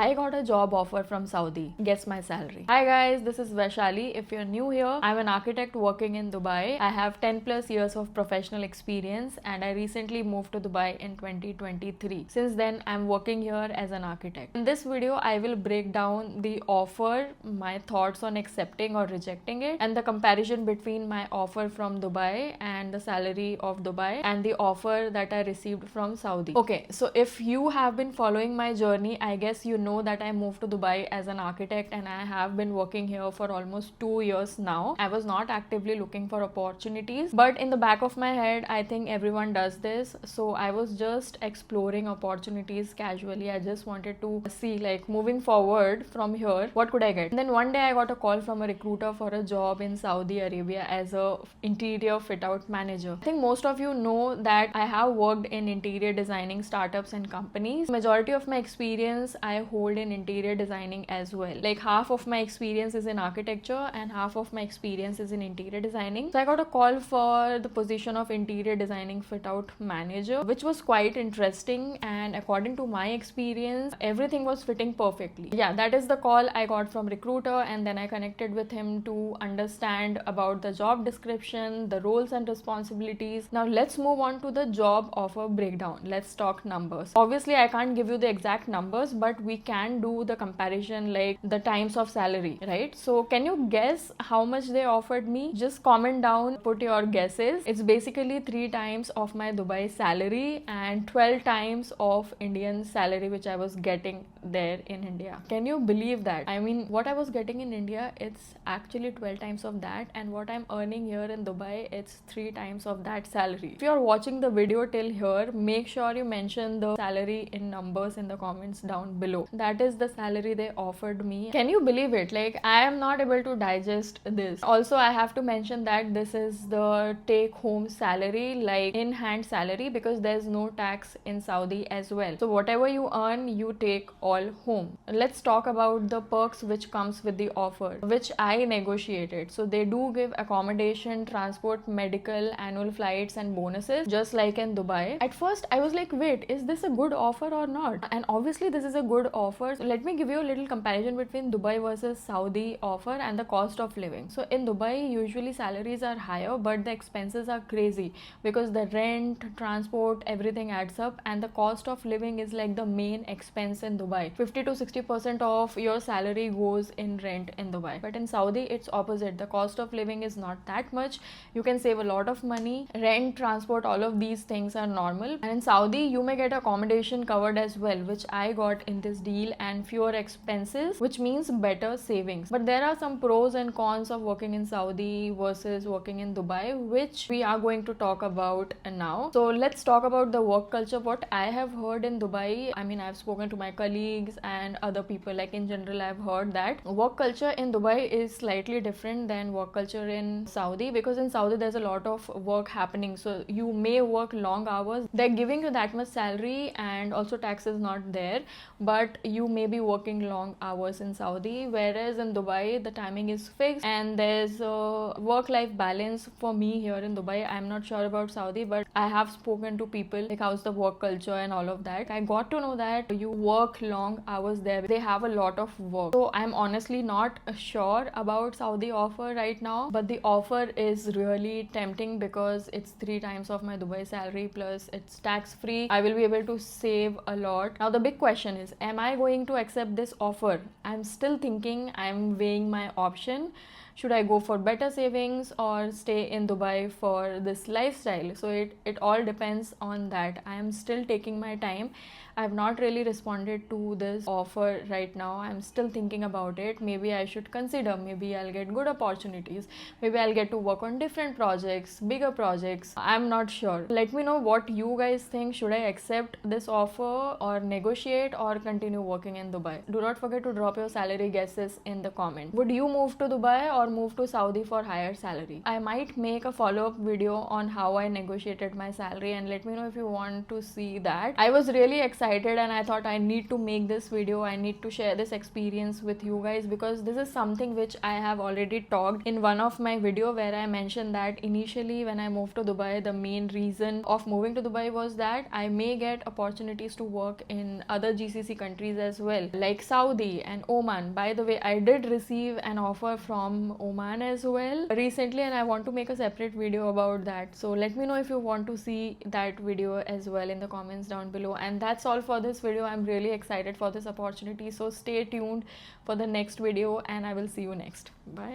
I got a job offer from Saudi. Guess my salary. Hi guys, this is Vaishali. If you're new here, I'm an architect working in Dubai. I have 10 plus years of professional experience and I recently moved to Dubai in 2023. Since then, I'm working here as an architect. In this video, I will break down the offer, my thoughts on accepting or rejecting it, and the comparison between my offer from Dubai and the salary of Dubai and the offer that I received from Saudi. Okay, so if you have been following my journey, I guess you know that I moved to Dubai as an architect and I have been working here for almost 2 years now. I was not actively looking for opportunities, but in the back of my head, I think everyone does this. So I was just exploring opportunities casually. I just wanted to see, like, moving forward from here, what could I get? And then one day I got a call from a recruiter for a job in Saudi Arabia as a interior fit out manager. I think most of you know that I have worked in interior designing startups and companies. Majority of my experience I hold in interior designing as well. Like half of my experience is in architecture and half of my experience is in interior designing. So I got a call for the position of interior designing fit out manager, which was quite interesting, and according to my experience, everything was fitting perfectly. Yeah, that is the call I got from recruiter, and then I connected with him to understand about the job description, the roles and responsibilities. Now let's move on to the job offer breakdown. Let's talk numbers. Obviously I can't give you the exact numbers, but we can do the comparison, like the times of salary, right? So can you guess how much they offered me? Just comment down, put your guesses. It's basically 3 times of my Dubai salary and 12 times of Indian salary which I was getting there in India. Can you believe that? I mean, what I was getting in India, it's actually 12 times of that, and what I'm earning here in Dubai, it's 3 times of that salary. If you're watching the video till here, make sure you mention the salary in numbers in the comments down below. That is the salary they offered me. Can you believe it? Like, I am not able to digest this. Also, I have to mention that this is the take home salary, like in hand salary, because there's no tax in Saudi as well. So whatever you earn, you take all home. Let's talk about the perks which comes with the offer, which I negotiated. So they do give accommodation, transport, medical, annual flights and bonuses, just like in Dubai. At first I was like, wait, is this a good offer or not? And obviously this is a good offer. So let me give you a little comparison between Dubai versus Saudi offer and the cost of living. So in Dubai, usually salaries are higher, but the expenses are crazy because the rent, transport, everything adds up, and the cost of living is like the main expense in Dubai. 50 to 60% of your salary goes in rent in Dubai. But in Saudi, it's opposite. The cost of living is not that much. You can save a lot of money. Rent, transport, all of these things are normal. And in Saudi, you may get accommodation covered as well, which I got in this deal, and fewer expenses, which means better savings. But there are some pros and cons of working in Saudi versus working in Dubai, which we are going to talk about now. So let's talk about the work culture. What I have heard in Dubai, I mean, I've spoken to my colleagues and other people, like in general, I've heard that work culture in Dubai is slightly different than work culture in Saudi, because in Saudi there's a lot of work happening. So you may work long hours. They're giving you that much salary, and also tax is not there, but you may be working long hours in Saudi, whereas in Dubai the timing is fixed and there's a work-life balance. For me here in Dubai, I'm not sure about Saudi, but I have spoken to people like how's the work culture and all of that. I got to know that you work long hours there. They have a lot of work. So I'm honestly not sure about Saudi offer right now, but the offer is really tempting because it's 3 times of my Dubai salary, plus it's tax free. I will be able to save a lot. Now the big question is, am I going to accept this offer? I'm still thinking, I'm weighing my option. Should I go for better savings or stay in Dubai for this lifestyle? So it all depends on that. I am still taking my time. I have not really responded to this offer right now. I'm still thinking about it. Maybe I should consider. Maybe I'll get good opportunities. Maybe I'll get to work on different projects, bigger projects. I'm not sure. Let me know what you guys think. Should I accept this offer or negotiate or continue working in Dubai? Do not forget to drop your salary guesses in the comment. Would you move to Dubai or move to Saudi for higher salary? I might make a follow-up video on how I negotiated my salary, and let me know if you want to see that. I was really excited excited and I thought I need to make this video. I need to share this experience with you guys because this is something which I have already talked in one of my video where I mentioned that initially when I moved to Dubai, the main reason of moving to Dubai was that I may get opportunities to work in other GCC countries as well, like Saudi and Oman. By the way, I did receive an offer from Oman as well recently and I want to make a separate video about that. So let me know if you want to see that video as well in the comments down below. And that's all for this video. I'm really excited for this opportunity. So stay tuned for the next video and I will see you next. Bye.